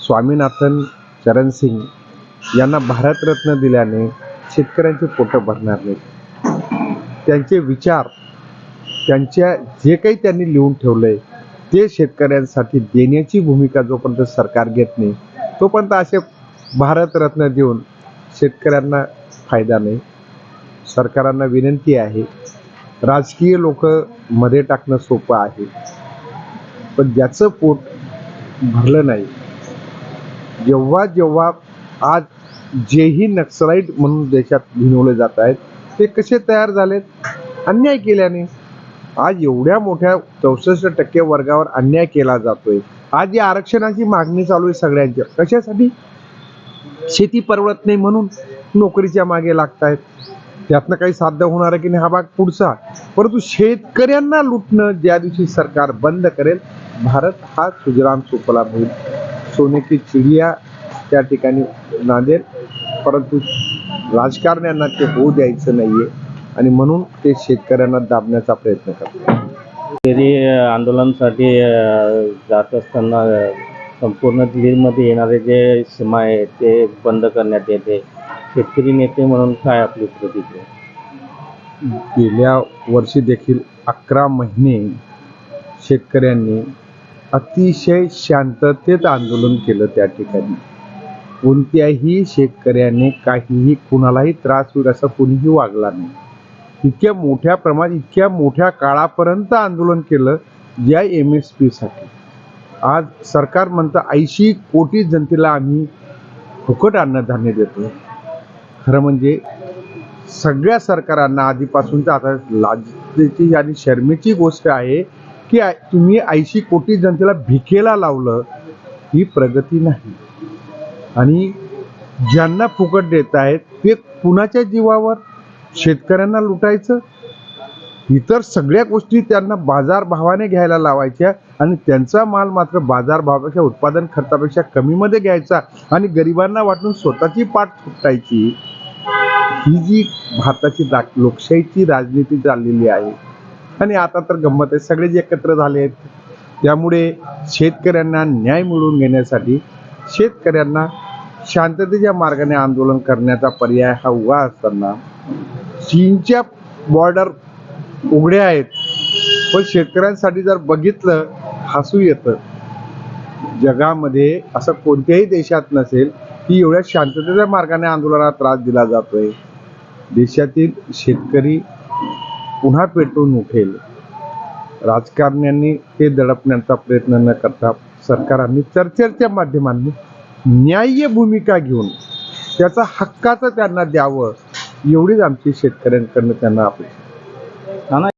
स्वामीनाथन चरण सिंग यांना भारतरत्न दिल्याने शेतकऱ्यांचे पोटं भरणार नाहीत। त्यांचे विचार, त्यांच्या जे काही त्यांनी लिहून ठेवलंय ते शेतकऱ्यांसाठी देण्याची भूमिका जोपर्यंत सरकार घेत नाही तोपर्यंत असे भारतरत्न देऊन शेतकऱ्यांना फायदा नाही। सरकारांना विनंती आहे, राजकीय लोक मध्ये टाकणं सोपं आहे, पण ज्याचं पोट भरलं नाही, जेव्हा जेव्हा आज जेही नक्सलाईट म्हणून देशात भिनवले जात आहेत ते कसे तयार झालेत? अन्याय केल्याने। आज एवढ्या मोठ्या 64% वर्गावर अन्याय केला जातोय। आज या आरक्षणाची मागणी चालू आहे सगळ्यांच्या, कशासाठी? शेती परवडत नाही म्हणून नोकरीच्या मागे लागतायत। त्यातनं काही साध्य होणार आहे की नाही हा भाग पुढचा, परंतु शेतकऱ्यांना लुटणं ज्या दिवशी सरकार बंद करेल, भारत हा सुजलाम सुफलाम होईल, सोने की चिडिया त्या ठिकाणी नांदेल। परंतु राजकारण्यांना ते होऊ द्यायचं नाहीये आणि म्हणून ते शेतकऱ्यांना दाबण्याचा प्रयत्न करतात। शेतकरी आंदोलनासाठी जात असताना संपूर्ण दिल्लीमध्ये येणारे जे सीमा आहे ते बंद करण्यात येते। शेतकरी नेते म्हणून काय आपली प्रतिक्रिया? गेल्या वर्षी देखील 11 महिने शेतकऱ्यांनी अतिशय शांततेत आंदोलन केलं। त्या ठिकाणी कोणत्याही शेतकऱ्याने काहीही कुणालाही त्रास होईल असं कोणीही वागला नाही। इतक्या मोठ्या प्रमाणात इतक्या मोठ्या काळापर्यंत आंदोलन केलं ज्या MSP साठी। आज सरकार म्हणतं 80 कोटी जनतेला आम्ही फुकट अन्नधान्य देतो। खरं म्हणजे सगळ्या सरकारांना आधीपासूनच आता लाजेची आणि शर्मेची गोष्ट आहे की तुम्ही 80 कोटी जनतेला भिकेला लावलं, ही प्रगती नाही। आणि ज्यांना फुकट देत आहेत ते कुणाच्या जीवावर? शेतकऱ्यांना लुटायचं, इतर सगळ्या गोष्टी त्यांना बाजार भावाने घ्यायला लावायच्या आणि त्यांचा माल मात्र बाजार भावापेक्षा उत्पादन खर्चापेक्षा कमीमध्ये घ्यायचा आणि गरिबांना वाटून स्वतःची पाठ फुटायची। ही जी भारताची लोकशाहीची राजनीती चाललेली आहे। आणि आता तर गंमत आहे, सगळे जे एकत्र झाले आहेत, त्यामुळे शेतकऱ्यांना न्याय मिळवून घेण्यासाठी शेतकऱ्यांना शांततेच्या मार्गाने आंदोलन करण्याचा पर्याय हा उभा असताना चीनच्या बॉर्डर उघड्या आहेत, पण शेतकऱ्यांसाठी जर बघितलं हसू येतं। जगामध्ये असं कोणत्याही देशात नसेल की एवढ्या शांततेच्या मार्गाने आंदोलनाला त्रास दिला जातोय। देशातील शेतकरी पुन्हा पेटून उठेल। राजकारण्यांनी ते दडपण्याचा प्रयत्न न करता सरकारांनी चर्चेच्या माध्यमांनी न्याय्य भूमिका घेऊन त्याचा हक्काचं त्यांना द्यावं, एवढीच आमची शेतकऱ्यांकडनं त्यांना अपेक्षा।